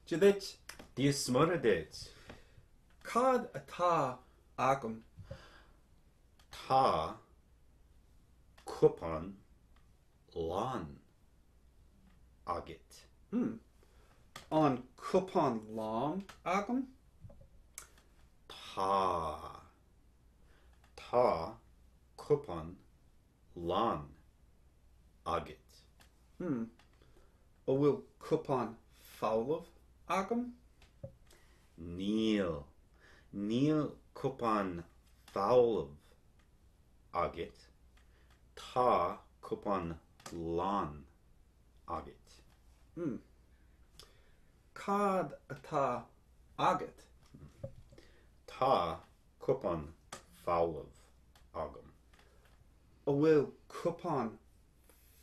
Judith, Dies smurradit. cad atá agam. Tá cúpan lán agit. An cúpan lán agam. Tá cúpan lán agit. Ó bhfuil cúpan fáilimh agam. Níl cúpan fáilimh agit. Tá cúpan lán agit. Cad atá agat. Tá cúpan fáilimh agam. Ó bhfuil cúpan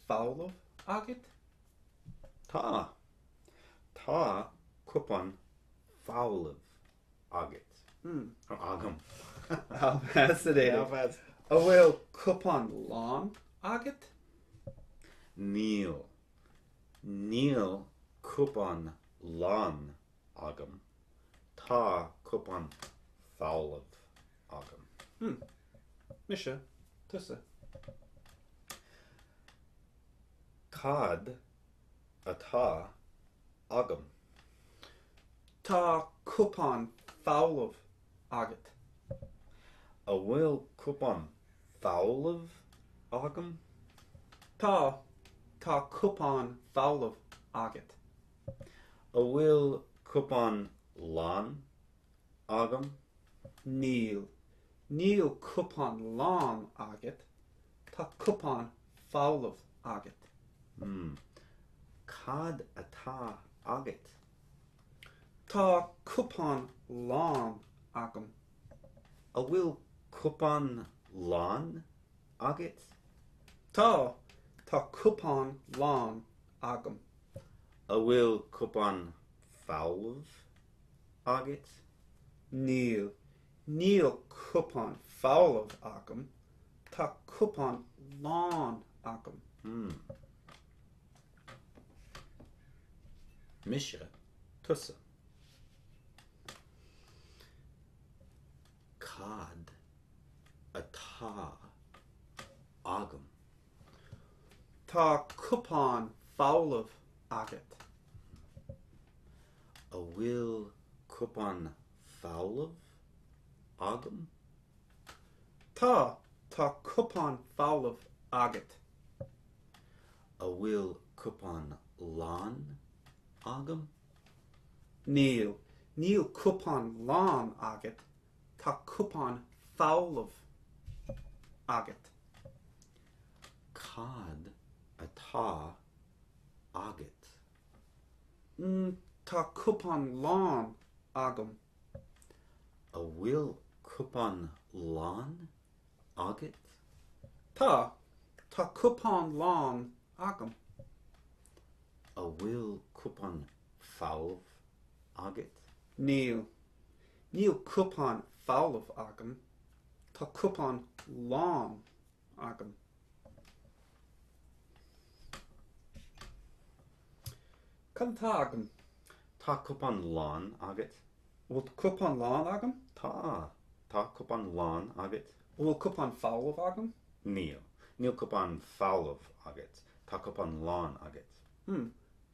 fáilimh agat. Tá cúpan fáilimh agit. Agam. That's it. Ó bhfuil cúpan lán agat. Níl cúpan lán agam. Tá cúpan fáilimh agam. Misha, tusa. Cad atá agam. Tá cúpan fáilimh agat. A bhfuil cúpan fáilimh agam. Tá cúpan fáilimh agat. A bhfuil cúpan lán agam. Níl cúpan lán agat. Tá cúpan fáilimh agat. Cad atá agat. Tá cúpan lán agam. A bhfuil cúpan lán agat. Tá cúpan lán agam. A bhfuil cúpan fáilimh agat. Níl cúpan fáilimh agam. Tá cúpan lán agam. Misha, tusa. Cad atá agam. Tá cúpan fáilimh agat. A bhfuil cúpan fáilimh agam. Tá cúpan fáilimh agat. A bhfuil cúpan lán agam. Níl cúpan lán agat. Tá cúpan fáilimh agat. Cad atá agat. Tá cúpan lán agam. A bhfuil cúpan lán agat. Tá cúpan lán agam. A bhfuil cúpan fáilimh agat. Níl cúpan fáilimh agam. Tá cúpan lán agam. Cad tá agam? Tá cúpan lán agat. Bhfuil cúpan lán agam? Tá cúpan lán agat. Bhfuil cúpan fáilimh agam? Níl cúpan fáilimh agat. Tá cúpan lán agat.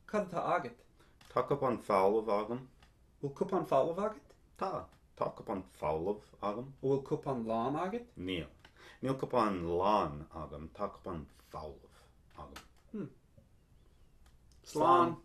Cad tá agat? Tá cúpan fáilimh agam. Bhfuil cúpan fáilimh agat? Tá cúpan fáilimh agam. Bhfuil cúpan lán agat? Níl cúpan lán agam. Tá cúpan fáilimh agam. Slán.